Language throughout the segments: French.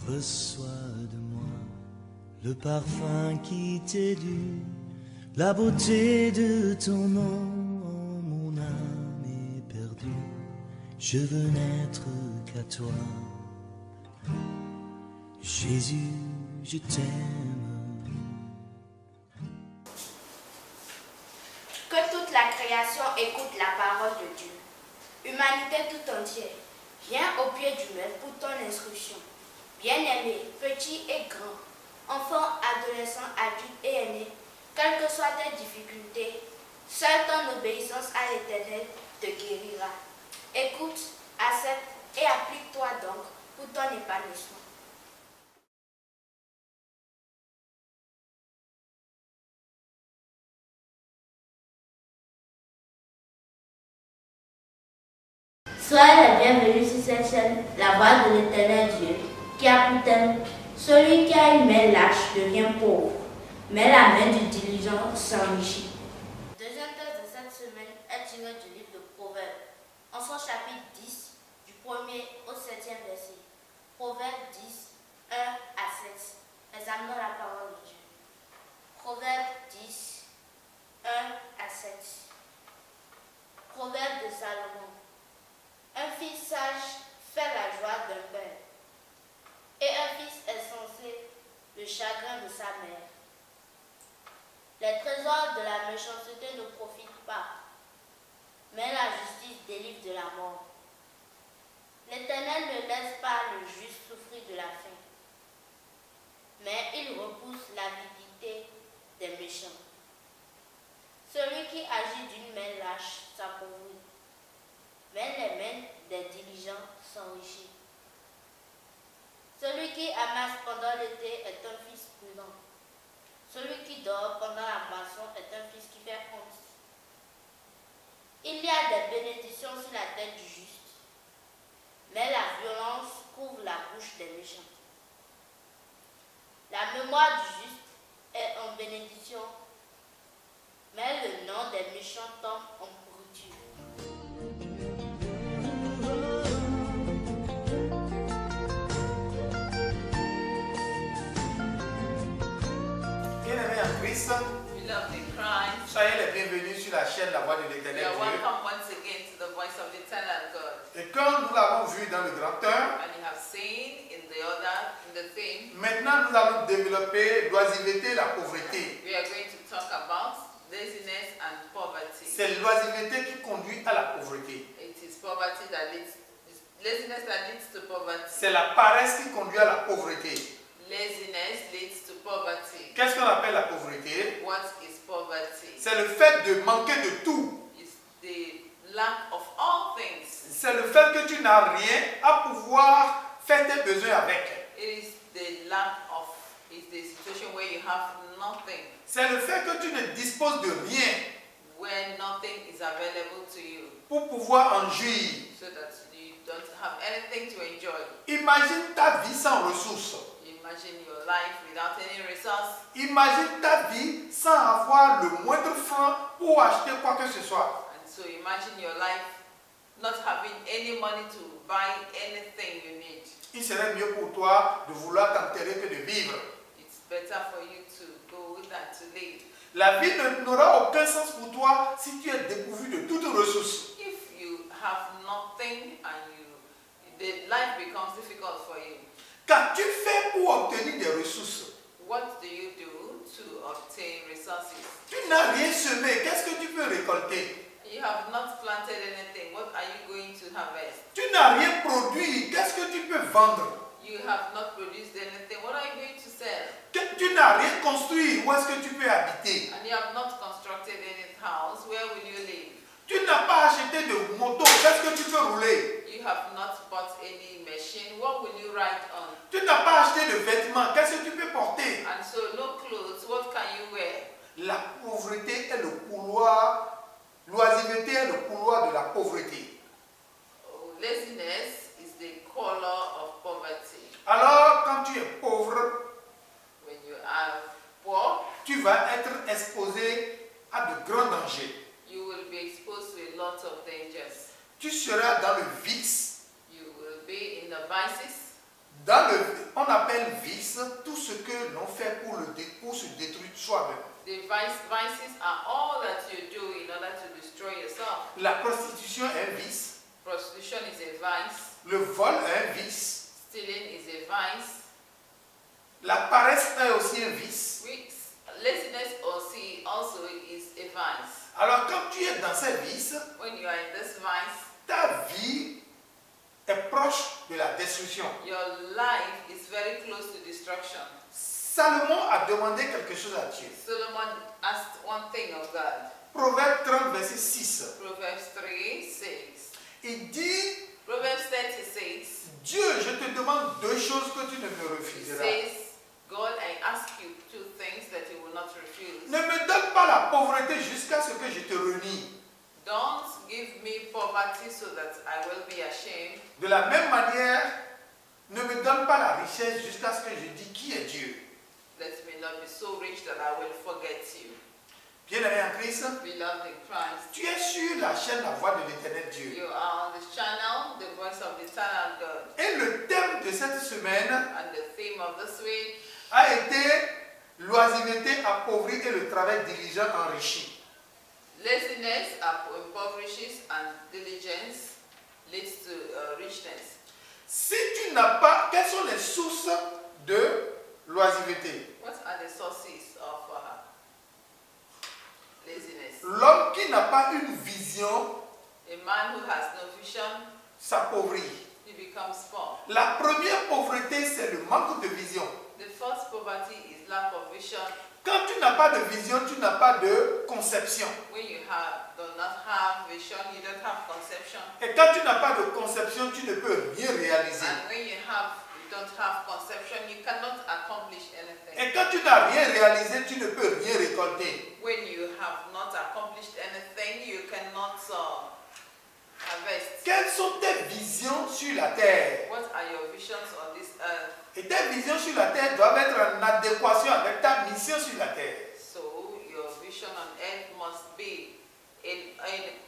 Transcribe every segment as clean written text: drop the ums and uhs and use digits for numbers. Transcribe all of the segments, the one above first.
Reçois de moi le parfum qui t'est dû, la beauté de ton nom, mon âme est perdue. Je veux n'être qu'à toi, Jésus, je t'aime. Que toute la création écoute la parole de Dieu. Humanité tout entière, viens au pied du maître pour ton instruction. Bien-aimés, petits et grands, enfants, adolescents, adultes et aînés, quelles que soient tes difficultés, seule ton obéissance à l'Éternel te guérira. Écoute, accepte et applique-toi donc pour ton épanouissement. Soyez les bienvenus sur cette chaîne, la voix de l'Éternel Dieu, qui a pour thème, celui qui a une main lâche devient pauvre, mais la main du diligent s'enrichit. Deuxième texte de cette semaine est tiré du livre de Proverbes, en son chapitre 10, du 1er au 7e verset. Proverbes 10, 1 à 7. Examinons la parole de Dieu. Proverbes 10, 1 à 7. Proverbe de Salomon. Un fils sage fait la joie d'un père, et un fils insensé le chagrin de sa mère. Les trésors de la méchanceté ne profitent pas, mais la justice délivre de la mort. L'Éternel ne laisse pas le juste souffrir de la faim, mais il repousse l'avidité des méchants. Celui qui agit d'une main lâche s'appauvrit, mais les mains des diligents s'enrichissent. Celui qui amasse pendant l'été est un fils prudent. Celui qui dort pendant la moisson est un fils qui fait honte. Il y a des bénédictions sur la tête du juste, mais la violence couvre la bouche des méchants. La mémoire du juste est en bénédiction, mais le nom des méchants tombe en pourriture. Bien-aimés en Christ, soyez les bienvenus sur la chaîne La Voix de l'Éternel Dieu. Et comme nous l'avons vu dans le grand 1, maintenant nous allons développer l'oisiveté et la pauvreté. C'est l'oisiveté qui conduit à la pauvreté. C'est la paresse qui conduit à la pauvreté. Qu'est-ce qu'on appelle la pauvreté? C'est le fait de manquer de tout. C'est le fait que tu n'as rien à pouvoir faire tes besoins avec. C'est le fait que tu ne disposes de rien pour pouvoir en jouir. Imagine ta vie sans ressources. Imagine ta vie sans avoir le moindre franc pour acheter quoi que ce soit. Il serait mieux pour toi de vouloir t'enterrer que de vivre. La vie n'aura aucun sens pour toi si tu es dépourvu de toute ressource. Qu'as-tu fait pour obtenir des ressources? Tu n'as rien semé, qu'est-ce que tu peux récolter? Tu n'as rien produit, qu'est-ce que tu peux vendre? Tu n'as rien construit, où est-ce que tu peux habiter? Tu n'as pas acheté de moto, qu'est-ce que tu peux rouler? Tu n'as pas acheté de vêtements, qu'est-ce que tu peux porter? La pauvreté est le couloir, l'oisiveté est le couloir de la pauvreté. Alors, quand tu es pauvre, tu vas être exposé à de grands dangers. Tu seras dans le vice, On appelle vice tout ce que l'on fait pour se détruire soi-même. The vices are all that you do in order to destroy yourself. La prostitution est un vice. Prostitution is a vice. Le vol est un vice. Stealing is a vice. La paresse est aussi un vice. Laziness also is a vice. Alors quand tu es dans ces vices, When you are in this vice, ta vie est proche de la destruction. your life is very close to destruction. Salomon a demandé quelque chose à Dieu. Solomon asked one thing of God. Proverbe 30, verset 6. Proverbs 3:6. Il dit, Proverbs 30:6. Dieu, je te demande deux choses que tu ne me It refuseras. says, God, I ask you two things that you will not refuse. Ne me donne pas la pauvreté jusqu'à ce que je te renie. Don't give me poverty so that I will be ashamed. De la même manière, ne me donne pas la richesse jusqu'à ce que je dise qui est Dieu. Let me not be so rich that I will forget you. Bien-aimé en Christ, Beloved in Christ, tu es sur la chaîne La Voix de l'Éternel Dieu. you are on this channel, the voice of the eternal God. Et le thème de cette semaine And the theme of this week a été l'oisiveté appauvrie et le travail diligent enrichi. Laziness impoverishes and diligence leads to richness. Si tu n'as pas, quelles sont les sources de l'oisiveté? What are the sources of laziness? L'homme qui n'a pas une vision A man who has no vision, s'appauvrit. he becomes poor. La première pauvreté, c'est le manque de vision. The first poverty is lack of vision. Quand tu n'as pas de vision, tu n'as pas de conception. When you do not have vision, you don't have conception. Et quand tu n'as pas de conception, tu ne peux rien réaliser. And when you don't have conception, you cannot accomplish anything. Et quand tu n'as rien réalisé, tu ne peux rien récolter. When you have not accomplished anything, you cannot harvest. Quelles sont tes visions sur la terre? What are your visions on this earth? Et tes visions sur la terre doivent être en adéquation avec ta mission sur la terre. So your vision on earth must be in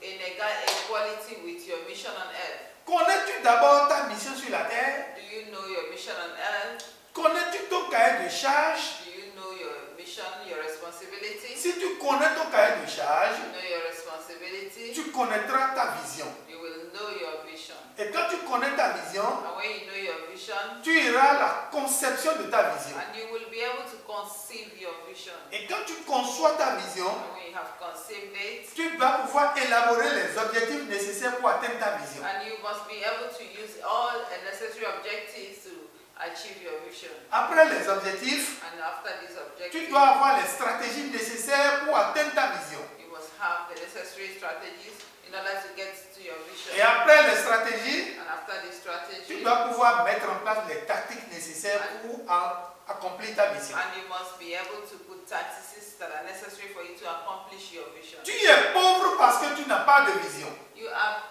equality with your mission on earth. Connais-tu d'abord ta mission sur la terre? Do you know your mission on earth? Connais-tu ton cahier de charge? Do you know your mission, your responsibility? Si tu connais ton cahier de charge, You know your responsibility. tu connaîtras ta vision. You will know your vision. Et quand tu connais ta vision, And when you know your vision, tu iras à la conception de ta vision. and you will be able to conceive your vision. Et quand tu conçois ta vision, And when you have conceived it, tu vas pouvoir élaborer les objectifs nécessaires pour atteindre ta vision. and you must be able to use all the necessary objectives to achieve your vision. Après les objectifs, And after these tu objectives, dois avoir les stratégies nécessaires pour atteindre ta vision. you must have the necessary strategies in order to get to your vision. Et après les stratégies, And after this tu strategy, dois pouvoir mettre en place les tactiques nécessaires pour accomplir ta mission. and you must be able to put tactics that are necessary for you to accomplish your vision. Tu es pauvre parce que tu n'as pas de vision. You are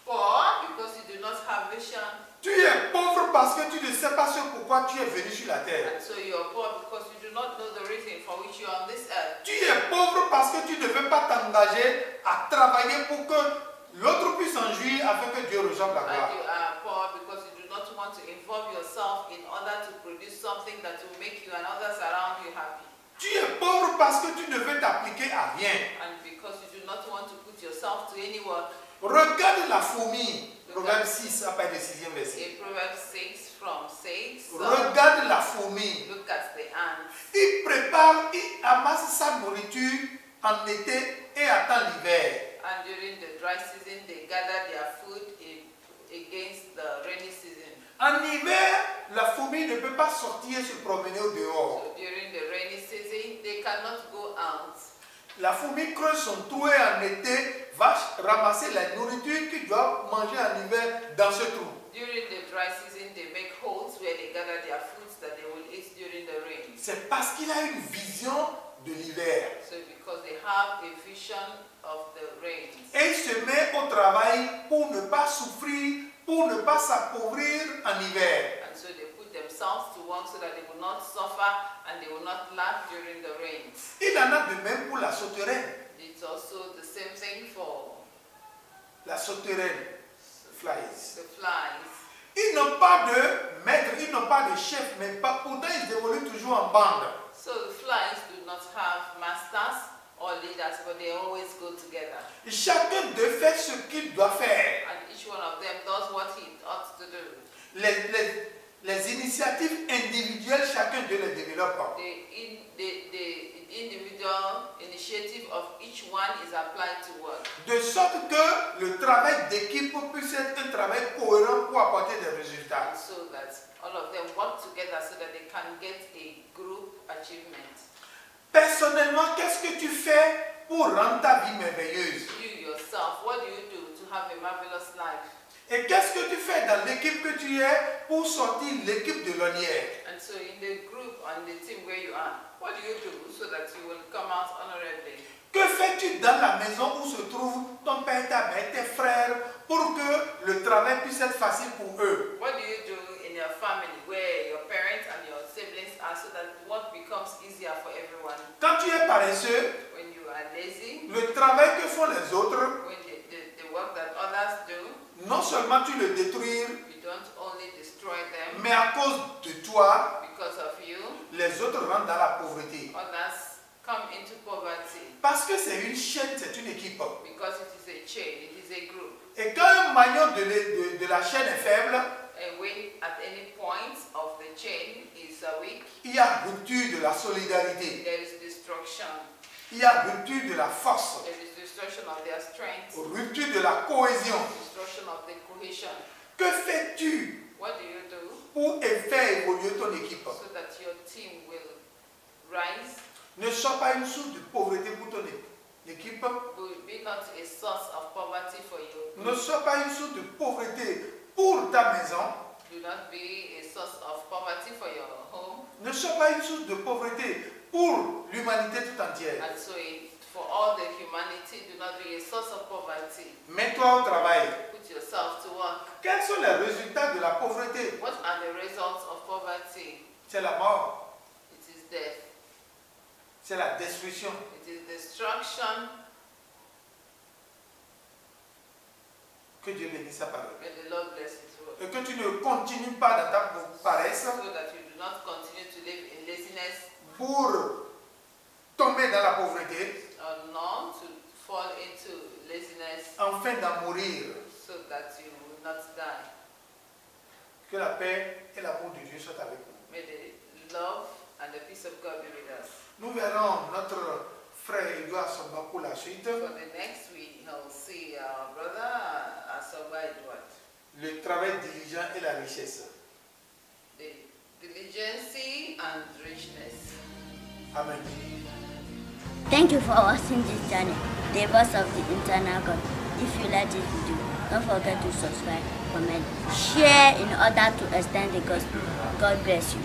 poor because you do not have vision. Tu es pauvre parce que tu ne sais pas ce pourquoi tu es venu sur la terre. And so you are poor because you do not know the reason for which you are on this earth. Tu es pauvre parce que tu ne veux pas t'engager à travailler pour que l'autre puisse en jouir afin que Dieu reçoive la gloire. And you are poor because you do not want to involve yourself in order to produce something that will make you and others around you happy. Tu es pauvre parce que tu ne veux t'appliquer à rien. And because you do not want to put yourself to any work. Regarde la fourmi. Proverbe 6, après le 6e verset. In Proverbs 6 from 6, Regarde la fourmi. look at the ants. Il prépare, il amasse sa nourriture en été et attend l'hiver. And during the dry season, they gather their food against the rainy season. En hiver, la fourmi ne peut pas sortir se promener au dehors. So during the rainy season, they cannot go out. La fourmi creuse son trou et en été va ramasser la nourriture qu'il doit manger en hiver dans ce trou. During the dry season, they make holes where they gather their foods that they will eat during the rain. C'est parce qu'il a une vision de l'hiver. So because they have a vision of the rain. Et il se met au travail pour ne pas souffrir, pour ne pas s'appauvrir en hiver. And so they put themselves to work so that they will not suffer and they will not lack during the rains. Il en a de même pour la sauterelle. It's also the same thing for La sauterelle, flies. the flies. Ils n'ont pas de maître, ils n'ont pas de chef, mais pourtant ils évoluent toujours en bande. So the flies do not have masters or leaders, but they always go together. Et chacun d'eux fait ce qu'il doit faire. And each one of them does what he ought to do. Les initiatives individuelles, chacun d'eux les développe. The individual initiative of each one is applied to work. De sorte que le travail d'équipe puisse être un travail cohérent pour apporter des résultats. So that all of them work together so that they can get a group achievement. Personnellement, qu'est-ce que tu fais pour rendre ta vie merveilleuse? You yourself, what do you do to have a marvelous life? Et qu'est-ce que tu fais dans l'équipe que tu es pour sortir l'équipe de l'honneur? And so in the group, on the team where you are, what do you do so that you will come out honorably? Que fais-tu dans la maison où se trouve ton père, ta mère, tes frères, pour que le travail puisse être facile pour eux? What do you do in your family where your parents and your siblings are so that work becomes easier for everyone? Quand tu es paresseux, When you are lazy, le travail que font les autres, when the work that others do, non seulement tu le détruis, you don't only destroy them mais à cause de toi, because of you, les autres rentrent dans la pauvreté. others come into poverty Parce que c'est une chaîne, c'est une équipe. because it is a chain, it is a group. Et quand un maillon de la chaîne est faible, And when at any point of the chain is weak, il y a rupture de la solidarité. there is destruction. Il y a rupture de la force, There is destruction of their strength, rupture de la cohésion. destruction of the cohesion. Que fais-tu What do you do pour faire évoluer ton équipe? so that your team will rise, Ne sois pas une source de pauvreté pour ton équipe. will become a source of poverty for you? Ne sois pas une source de pauvreté pour ta maison. Do not be a source of poverty for your home. Ne sois pas une source de pauvreté pour l'humanité tout entière. And so for all the humanity, do not be a source of poverty. Mets-toi au travail. Put yourself to work. Quels sont les résultats de la pauvreté? What are the results of poverty? C'est la mort, It is death. c'est la destruction. It is destruction. Que Dieu bénisse sa parole. May the Lord bless His word. Et que tu ne continues pas dans ta paresse So that you do not continue to live in laziness pour tomber dans la pauvreté, or not to fall into laziness afin d'en mourir. so that you will not die. Que la paix et l'amour de Dieu soient avec nous. May the love and the peace of God be with us. Nous verrons notre frère Edouard Somba pour la suite. For the next week, we'll see our brother Asoba Edward. Le travail diligent et la richesse. The diligence and richness. Amen. Thank you for watching this channel, The Voice of the Internal God. If you like this video, don't forget to subscribe, comment, share in order to extend the gospel. God bless you.